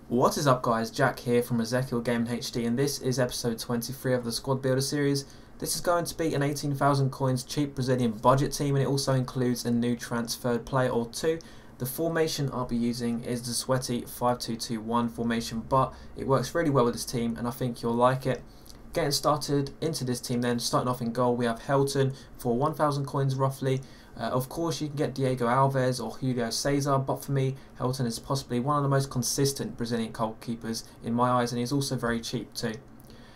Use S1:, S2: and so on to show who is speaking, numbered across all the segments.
S1: What is up guys, Jack here from Ezekiel Gaming HD, and this is episode 23 of the Squad Builder series. This is going to be an 18,000 coins cheap Brazilian budget team, and it also includes a new transferred player or two. The formation I'll be using is the sweaty 5-2-2-1 formation, but it works really well with this team and I think you'll like it. Getting started into this team then, starting off in goal, we have Helton for 1,000 coins roughly. Of course you can get Diego Alves or Julio Cesar, but for me Helton is possibly one of the most consistent Brazilian goalkeepers in my eyes, and he's also very cheap too.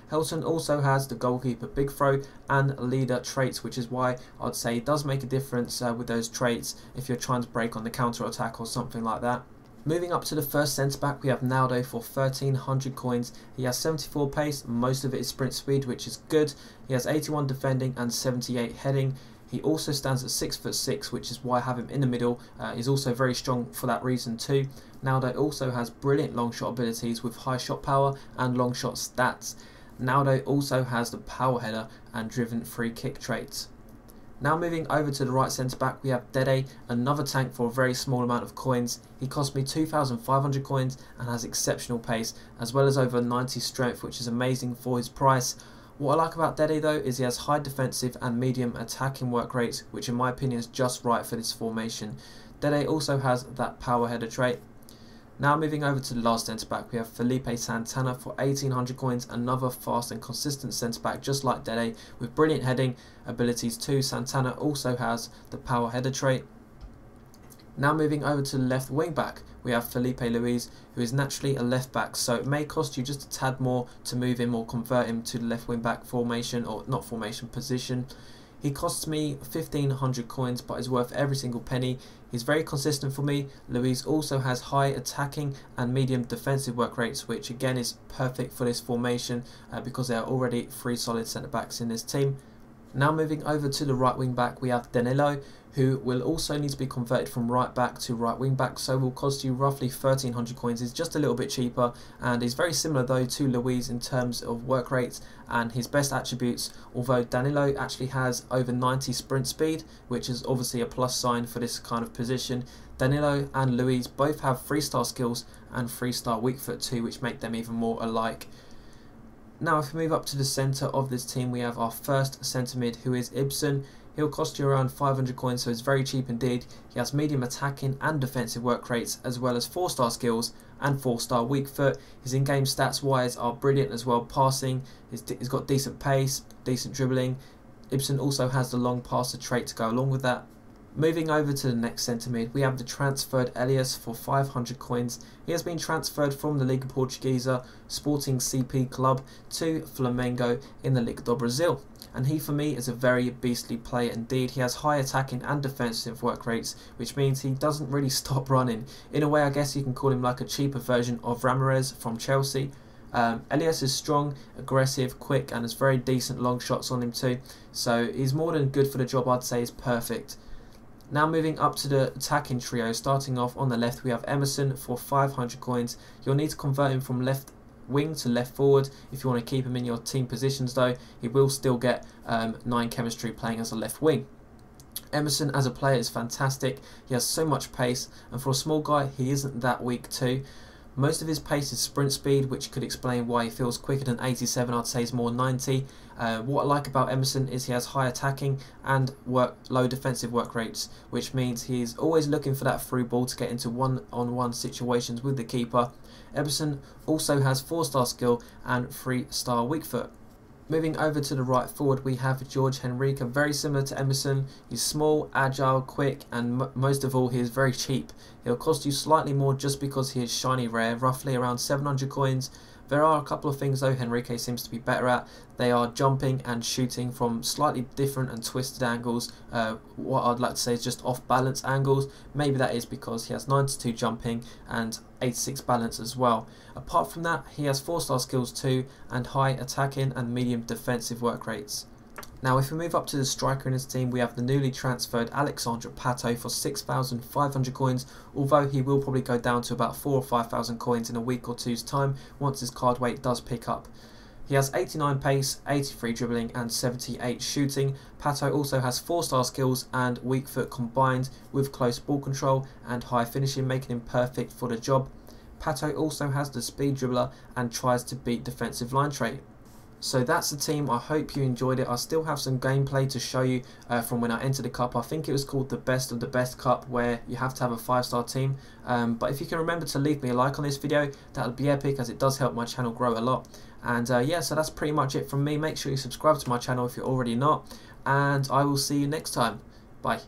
S1: Helton also has the goalkeeper big throw and leader traits, which is why I'd say it does make a difference with those traits if you're trying to break on the counter attack or something like that. Moving up to the first centre back, we have Naldo for 1,300 coins. He has 74 pace, most of it is sprint speed, which is good. He has 81 defending and 78 heading. He also stands at 6'6", which is why I have him in the middle. He's also very strong for that reason too. Naldo also has brilliant long shot abilities with high shot power and long shot stats. Naldo also has the power header and driven free kick traits. Now moving over to the right centre back, we have Dede, another tank for a very small amount of coins. He cost me 2,500 coins and has exceptional pace, as well as over 90 strength, which is amazing for his price. What I like about Dede though is he has high defensive and medium attacking work rates, which in my opinion is just right for this formation. Dede also has that power header trait. Now moving over to the last centre back, we have Felipe Santana for 1,800 coins, another fast and consistent centre back just like Dede with brilliant heading abilities too. Santana also has the power header trait. Now moving over to the left wing back, we have Felipe Luis, who is naturally a left back, so it may cost you just a tad more to move him or convert him to the left wing back formation, or not formation, position. He costs me 1,500 coins but is worth every single penny. He's very consistent for me. Luis also has high attacking and medium defensive work rates, which again is perfect for this formation because there are already 3 solid centre backs in this team. Now moving over to the right wing back, we have Danilo, who will also need to be converted from right back to right wing back, so will cost you roughly 1,300 coins. He's just a little bit cheaper and is very similar though to Luis in terms of work rates and his best attributes, although Danilo actually has over 90 sprint speed, which is obviously a plus sign for this kind of position. Danilo and Luis both have 3-star skills and 3-star weak foot too, which make them even more alike. Now if we move up to the centre of this team, we have our first centre mid, who is Ibson. He'll cost you around 500 coins, so it's very cheap indeed. He has medium attacking and defensive work rates, as well as 4-star skills and 4-star weak foot. His in-game stats wise are brilliant as well. Passing, he's got decent pace, decent dribbling. Ibson also has the long passer trait to go along with that. Moving over to the next centre mid, we have the transferred Elias for 500 coins. He has been transferred from the Liga Portuguesa Sporting CP club to Flamengo in the Liga do Brazil, and he for me is a very beastly player indeed. He has high attacking and defensive work rates, which means he doesn't really stop running. In a way I guess you can call him like a cheaper version of Ramirez from Chelsea. Elias is strong, aggressive, quick, and has very decent long shots on him too, so he's more than good for the job. I'd say he's perfect. Now moving up to the attacking trio, starting off on the left, we have Emerson for 500 coins. You'll need to convert him from left wing to left forward if you want to keep him in your team positions though. He will still get 9 chemistry playing as a left wing. Emerson as a player is fantastic. He has so much pace, and for a small guy he isn't that weak too. Most of his pace is sprint speed, which could explain why he feels quicker than 87. I'd say he's more 90. What I like about Emerson is he has high attacking and low defensive work rates, which means he's always looking for that through ball to get into one-on-one situations with the keeper. Emerson also has 4-star skill and 3-star weak foot. Moving over to the right forward, we have Jorge Henrique, very similar to Emerson. He's small, agile, quick, and most of all he is very cheap. He'll cost you slightly more just because he is shiny rare, roughly around 700 coins. There are a couple of things though Henrique seems to be better at. They are jumping and shooting from slightly different and twisted angles. What I'd like to say is just off balance angles. Maybe that is because he has 92 jumping and 86 balance as well. Apart from that, he has 4-star skills too and high attacking and medium defensive work rates. Now if we move up to the striker in his team, we have the newly transferred Alexandre Pato for 6,500 coins, although he will probably go down to about 4,000 or 5,000 coins in a week or two's time once his card weight does pick up. He has 89 pace, 83 dribbling and 78 shooting. Pato also has 4-star skills and weak foot combined with close ball control and high finishing, making him perfect for the job. Pato also has the speed dribbler and tries to beat defensive line trait. So that's the team. I hope you enjoyed it. I still have some gameplay to show you from when I entered the cup. I think it was called the best of the best cup, where you have to have a 5-star team. But if you can remember to leave me a like on this video, that would be epic, as it does help my channel grow a lot. And yeah, so that's pretty much it from me. Make sure you subscribe to my channel if you're already not, and I will see you next time. Bye.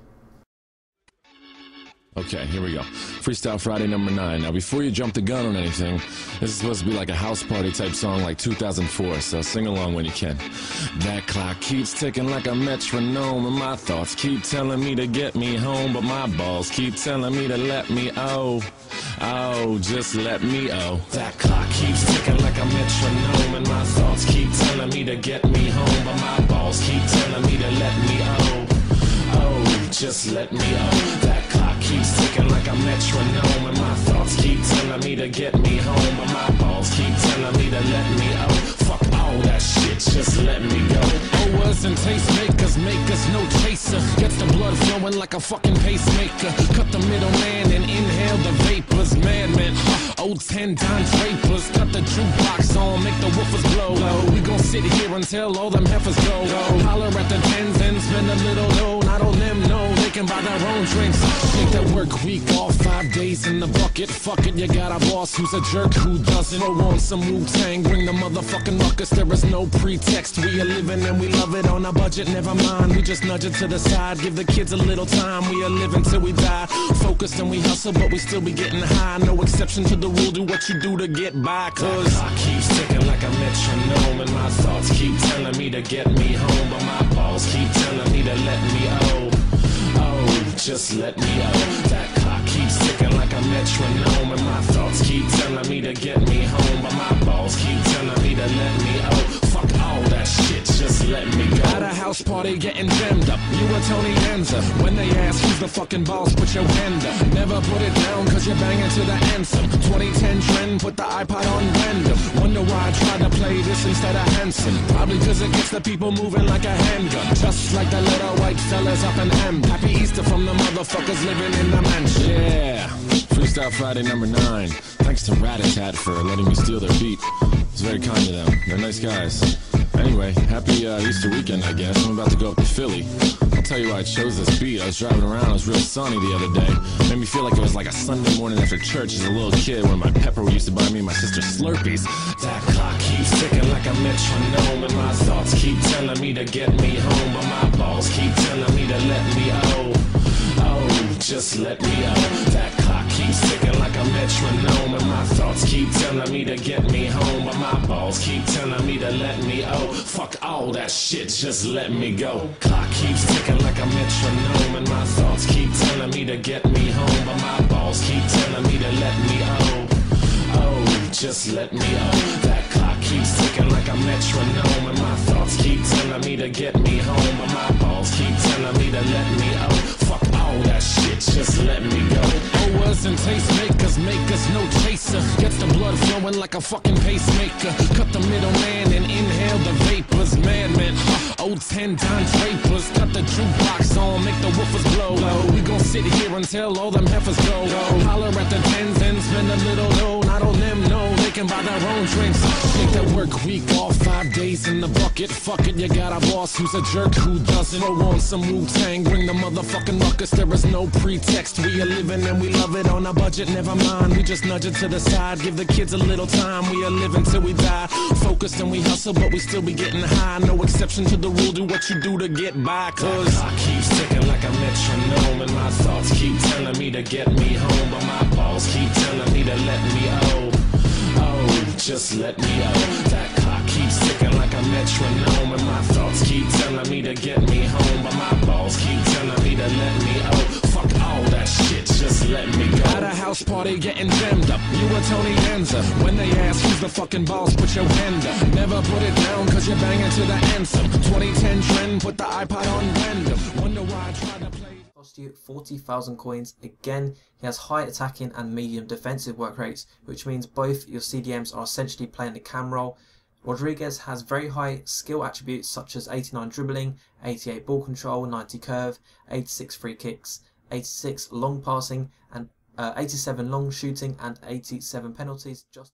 S2: Okay, here we go. Freestyle Friday number 9. Now, before you jump the gun on anything, this is supposed to be like a house party type song like 2004, so sing along when you can. That clock keeps ticking like a metronome, and my thoughts keep telling me to get me home, but my balls keep telling me to let me just let me That clock keeps ticking like a metronome, and my thoughts keep telling me to get me home, but my balls keep telling me to let me just let me That clock keeps ticking like a metronome, and my thoughts keep telling me to get me home, but my balls keep telling me to let me fuck all that shit, just let me go. Owers and tastemakers make us no chaser. Gets the blood flowing like a fucking pacemaker. Cut the middleman and inhale the vapors. Madman, old 10 Don Drapers. Cut the jukebox on, make the woofers blow. We gon' sit here until all them heifers go. Holler at the tens and spend a little dough. Not all them know they can buy their own drinks. Take that work week off, 5 days in the bucket. Fuck it, you got a boss who's a jerk who doesn't. Throw on some Wu-Tang, bring the motherfucking ruckus. There is no pretext. We are living and we love it on a budget. Never mind, we just nudge it to the side. Give the kids a little time. We are living till we die. Focused and we hustle, but we still be getting high. No exception to the rule. Do what you do to get by. Cause the clock keeps ticking like a metronome, and my thoughts keep telling me to get me home, but my balls keep telling me to let me just let me That clock keeps ticking like a metronome, and my thoughts keep telling me to get me home, but my balls keep telling me to let me fuck all that shit, just let me go. At a house party getting jammed up, you were Tony Danza. When they ask who's the fucking boss, put your hand up. Never put it down cause you're banging to the anthem. 2010 trend, put the iPod on random. Wonder why I tried to play this instead of Hanson. Probably cause it gets the people moving like a handgun. Just like the little white fellas up in M. Happy Easter from the motherfuckers living in the mansion. Yeah, Freestyle Friday number 9. Thanks to Rat-a-Tat for letting me steal their beat. It's very kind of them. They're nice guys. Anyway, happy Easter weekend, I guess. I'm about to go up to Philly. I'll tell you why I chose this beat. I was driving around, it was real sunny the other day. Made me feel like it was like a Sunday morning after church as a little kid when my pepper used to buy me and my sister Slurpees. That clock keeps ticking like a metronome, and my thoughts keep telling me to get me home, but my balls keep telling me to let me just let me That clock keeps ticking like a metronome, and my thoughts keep telling me to get me home, but my balls keep telling me to let me fuck all that shit, just let me go. Clock keeps ticking like a metronome, and my thoughts keep telling me to get me home, but my balls keep telling me to let me just let me That clock keeps ticking like a metronome, and my thoughts keep telling me to get me home, but my balls keep telling me to let me fuck all that shit, just let me go. Owers and tastemakers make us no chaser. Gets the blood flowing like a fucking pacemaker. Cut the middleman and inhale the vapors. Madman, old 10 Don Drapers. Cut the jukebox on, make the woofers blow. We gon' sit here until all them heifers go. Holler at the tens and spend a little dough. Not all them know they can buy their own drinks. Take that work week off, 5 days in the bucket. Fuck it, you got a boss who's a jerk who doesn't. Throw on some Wu-Tang, bring the motherfucking ruckus. There is no pretext. We are living and we love it on a budget. Never mind, we just nudge it to the side. Give the kids a little time. We are living till we die. Focused and we hustle, but we still be getting high. No exception to the rule. Do what you do to get by. Cause the clock keeps ticking like a metronome, and my thoughts keep telling me to get me home, but my balls keep telling me to let me just let me That clock keeps ticking like a metronome, and my thoughts keep telling me to get me home, but my balls keep telling me to let me fuck all that shit, just let me go. At a house party getting jammed up, you were Tony Danza. When they ask who's the fucking boss, put your hand up. Never put it down cause you're banging to the anthem. 2010 trend, put the iPod on random. Wonder why I tried to play.
S1: Cost you 40,000 coins. Again, he has high attacking and medium defensive work rates, which means both your CDMs are essentially playing the cam role. Rodriguez has very high skill attributes such as 89 dribbling, 88 ball control, 90 curve, 86 free kicks, 86 long passing, and 87 long shooting and 87 penalties. Just